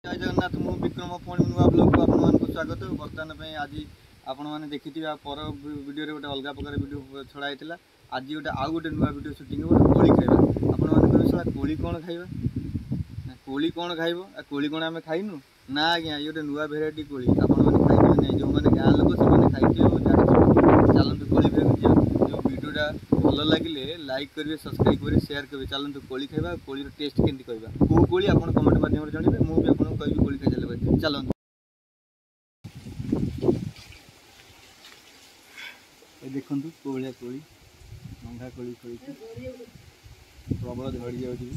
जय जगन्नाथ मु विक्रम पुणी नुआ ब्लॉग को आपन स्वागत। बर्तमान आज आपने देखी पर वीडियो गोटे अलग प्रकार वीडियो छड़ा होता। आज गोटे आउ गोटे नुआ वीडियो शूटिंग गोटे कोली खाइबा। आपन सला कोली कौन खाइबा कोली कौन खाइब कोली कौन आम खाइनु ना आज्ञा ये गोटे नुआ भेराइटी कोली आपने खाइबे नहीं जो मैंने गाँ लोक से खाइबे चलते कोली भेज जो वीडियोटा भल लगे लाइक करेंगे सब्सक्राइब करेंगे शेयर करेंगे चलते कोली खाइबा कोली टेस्ट केमती कहवा कौ कोली आप कमेंट माध्यम जानवे मुझे आपको कह कोली खाई चलते चलते देखु कौ भाया कोली मंगा कोली खोई प्रबल झड़ी जाऊँगी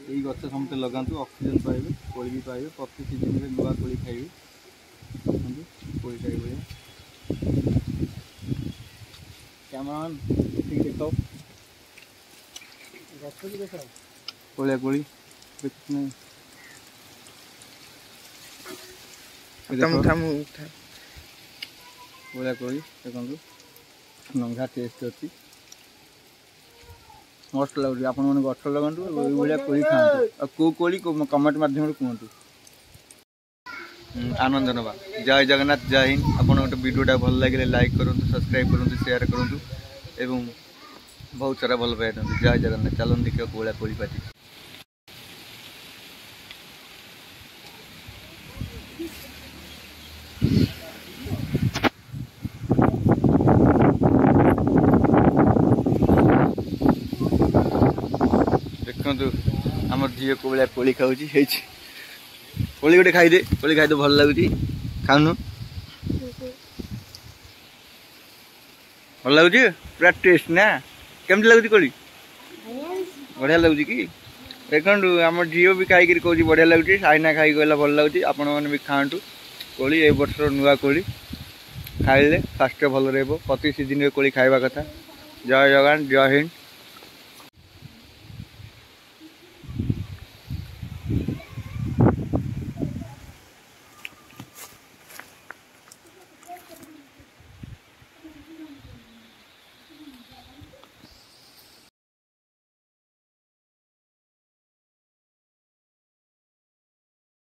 यही गच समस्त लगातु ऑक्सीजन पाइबे कोली भी पाइबे प्रति सीजन में नुआ कोली खाइबे कोली खाइबे कैमरामैन ठीक देखो कोलिया कोली कोलिया कोली देखो लंघा टेस्ट अच्छी मस्त लगुच आप गछ लगातु भाया कोली खाते कौ कोली कमेंट मध्यम कहतु आनंद नवा। जय जगन्नाथ जय हिंद। आप गोटे वीडियोटा भल लगे लाइक करूँ सब्सक्राइब करूँ शेयर करूँ एवं बहुत सारा भल पाई दिखाते। जय जगन्नाथ चलन देखिए कोला कोली पाती देखु आम झील को भाया कोली खाऊँ कोली गोटे खाईदे कोली खाई भल लगुच खाऊनु भल लगुच पूरा टेस्ट ना केमती लगुच कोली बढ़िया लगुच कि देखु आम झील भी खाई कौच बढ़िया लगुच साइना खाई कहला भल लगुच आपण मैंने भी खातु कोली ए वर्ष नुआ कोली खाइले स्वास्थ्य भल रही प्रति सीजन कोली खाइबा कथा। जय जगन्नाथ जय हिंद।